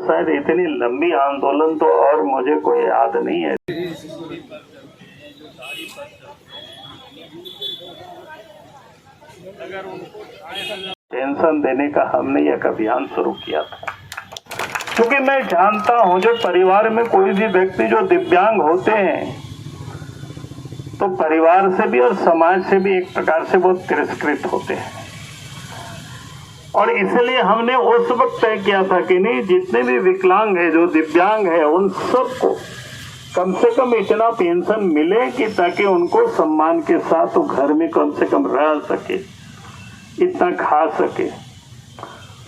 शायद इतनी लंबी आंदोलन तो और मुझे कोई याद नहीं है। पेंशन देने का हमने एक अभियान शुरू किया था, क्योंकि मैं जानता हूं जो परिवार में कोई भी व्यक्ति जो दिव्यांग होते हैं तो परिवार से भी और समाज से भी एक प्रकार से वो तिरस्कृत होते हैं। और इसलिए हमने उस वक्त तय किया था कि नहीं, जितने भी विकलांग है, जो दिव्यांग है, उन सबको कम से कम इतना पेंशन मिले कि ताकि उनको सम्मान के साथ वो घर में कम से कम रह सके, इतना खा सके।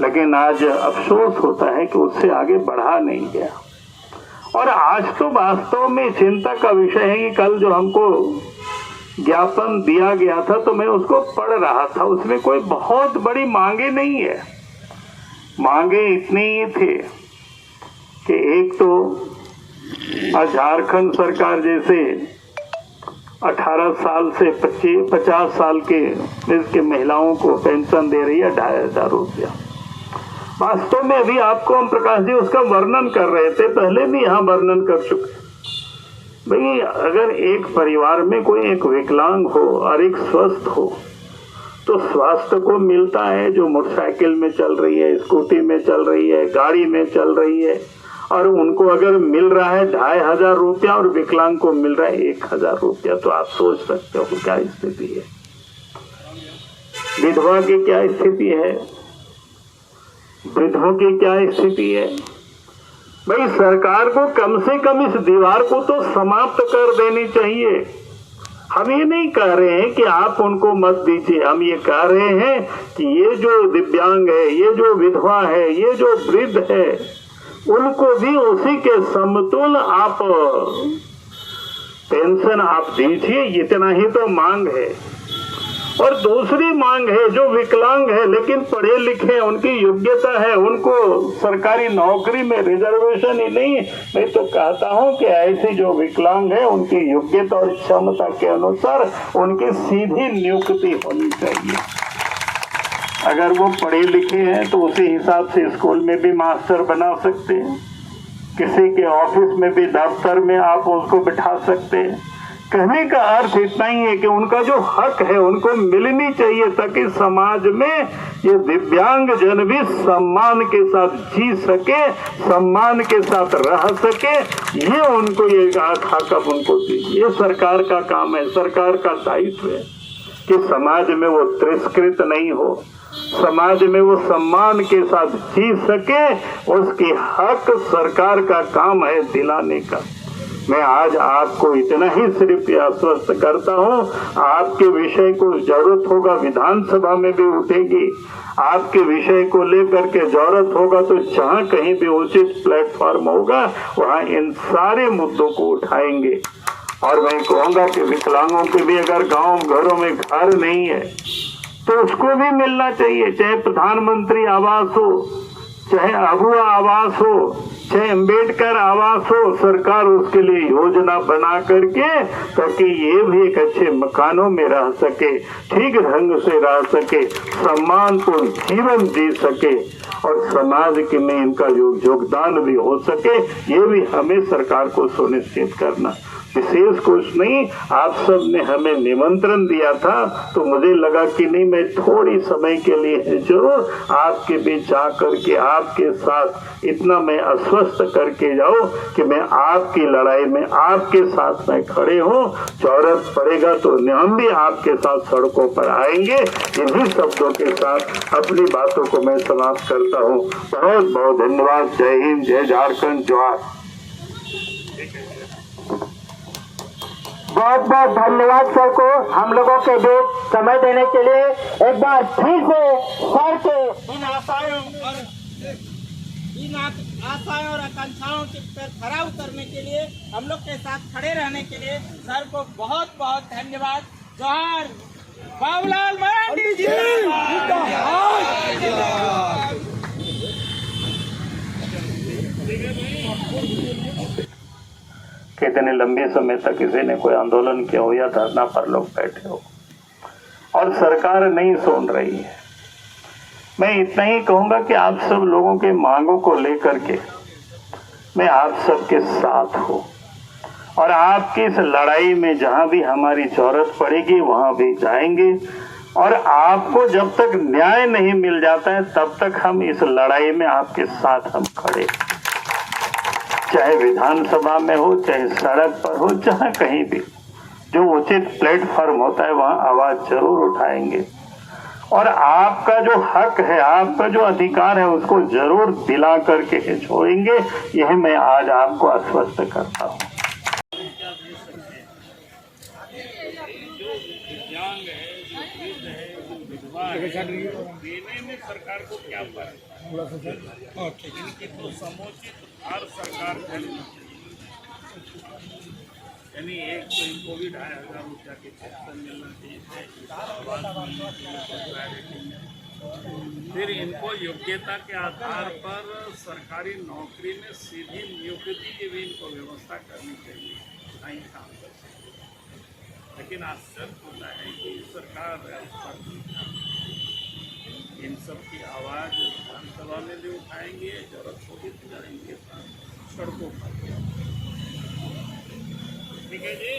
लेकिन आज अफसोस होता है कि उससे आगे बढ़ा नहीं गया। और आज तो वास्तव में चिंता का विषय है कि कल जो हमको ज्ञापन दिया गया था तो मैं उसको पढ़ रहा था, उसमें कोई बहुत बड़ी मांगे नहीं है। मांगे इतनी ही थे कि एक तो झारखंड सरकार जैसे 18 साल से 50 साल के इसके महिलाओं को पेंशन दे रही है 2500 रुपया। वास्तव में अभी आपको हम प्रकाश जी उसका वर्णन कर रहे थे, पहले भी यहाँ वर्णन कर चुके। भाई अगर एक परिवार में कोई एक विकलांग हो और एक स्वस्थ हो तो स्वास्थ्य को मिलता है, जो मोटरसाइकिल में चल रही है, स्कूटी में चल रही है, गाड़ी में चल रही है, और उनको अगर मिल रहा है 2500 रुपया और विकलांग को मिल रहा है 1000 रुपया, तो आप सोच सकते हो क्या स्थिति है। विधवा की क्या स्थिति है, वृद्धों की क्या स्थिति है। भाई सरकार को कम से कम इस दीवार को तो समाप्त कर देनी चाहिए। हम ये नहीं कह रहे हैं कि आप उनको मत दीजिए, हम ये कह रहे हैं कि ये जो दिव्यांग है, ये जो विधवा है, ये जो वृद्ध है, उनको भी उसी के समतुल आप पेंशन आप दीजिए। इतना ही तो मांग है। और दूसरी मांग है, जो विकलांग है लेकिन पढ़े लिखे, उनकी योग्यता है, उनको सरकारी नौकरी में रिजर्वेशन ही नहीं, मैं तो कहता हूं कि ऐसे जो विकलांग है उनकी योग्यता और क्षमता के अनुसार उनकी सीधी नियुक्ति होनी चाहिए। अगर वो पढ़े लिखे हैं तो उसी हिसाब से स्कूल में भी मास्टर बना सकते हैं, किसी के ऑफिस में भी, दफ्तर में आप उसको बिठा सकते हैं। कहने का अर्थ इतना ही है कि उनका जो हक है उनको मिलनी चाहिए, ताकि समाज में ये दिव्यांग जन भी सम्मान के साथ जी सके, सम्मान के साथ रह सके। ये उनको ये हक अब उनको दीजिए। ये सरकार का काम है, सरकार का दायित्व है कि समाज में वो तिरस्कृत नहीं हो, समाज में वो सम्मान के साथ जी सके। उसकी हक सरकार का काम है दिलाने का। मैं आज आपको इतना ही सिर्फ आश्वस्त करता हूं, आपके विषय को जरूरत होगा विधानसभा में भी उठेगी, आपके विषय को लेकर के जरूरत होगा तो जहां कहीं भी उचित प्लेटफॉर्म होगा वहां इन सारे मुद्दों को उठाएंगे। और मैं कहूंगा कि विकलांगों के भी अगर गांव घरों में घर नहीं है तो उसको भी मिलना चाहिए, चाहे प्रधानमंत्री आवास हो, चाहे अबुआ आवास हो, चाहे अम्बेडकर आवास हो। सरकार उसके लिए योजना बना करके, ताकि ये भी एक अच्छे मकानों में रह सके, ठीक ढंग से रह सके, सम्मानपूर्ण जीवन जी सके और समाज के में इनका योगदान भी हो सके। ये भी हमें सरकार को सुनिश्चित करना। विशेष कुछ नहीं, आप सब ने हमें निमंत्रण दिया था तो मुझे लगा कि नहीं, मैं थोड़ी समय के लिए जरूर आपके बीच जा करके आपके साथ इतना मैं आश्वस्त करके जाऊं कि मैं आपकी लड़ाई में आपके साथ में खड़े हूं। जरूरत पड़ेगा तो हम भी आपके साथ सड़कों पर आएंगे। इन्हीं शब्दों के साथ अपनी बातों को मैं समाप्त करता हूं। बहुत बहुत धन्यवाद। जय हिंद, जय झारखंड, जोहार। बहुत बहुत धन्यवाद सर को हम लोगों के बीच समय देने के लिए। एक बार फिर से सर के इन आशाओं और आकांक्षाओं के पर खरा उतरने के लिए, हम लोग के साथ खड़े रहने के लिए सर को बहुत बहुत धन्यवाद। जोहार। बाबूलाल मरांडी जी कितने लंबे समय तक किसी ने कोई आंदोलन किया हो या धरना पर लोग बैठे हो और सरकार नहीं सुन रही है। मैं इतना ही कहूंगा कि आप सब लोगों के मांगों को लेकर के मैं आप सबके साथ हूँ और आपकी इस लड़ाई में जहां भी हमारी जरूरत पड़ेगी वहां भी जाएंगे। और आपको जब तक न्याय नहीं मिल जाता है तब तक हम इस लड़ाई में आपके साथ हम खड़े, चाहे विधानसभा में हो, चाहे सड़क पर हो, चाहे कहीं भी जो उचित प्लेटफॉर्म होता है वहां आवाज जरूर उठाएंगे। और आपका जो हक है, आपका जो अधिकार है, उसको जरूर दिला करके छोड़ेंगे। यह मैं आज आपको आश्वस्त करता हूँ। देने में सरकार को क्या फायदा, इनकी तो समुचित हर सरकार करेगी। यानी एक तो इनको भी 2500 रुपया के पेंशन मिलना चाहिए, फिर इनको योग्यता के आधार पर सरकारी नौकरी में सीधी नियुक्ति की भी इनको व्यवस्था करनी चाहिए, नहीं काम कर सकते। लेकिन आश्चर्य होता है कि सरकार इन सब की आवाज़ विधानसभा में भी उठाएंगे, जरूरत होगी तो जाएंगे सड़कों पर। ठीक है जी।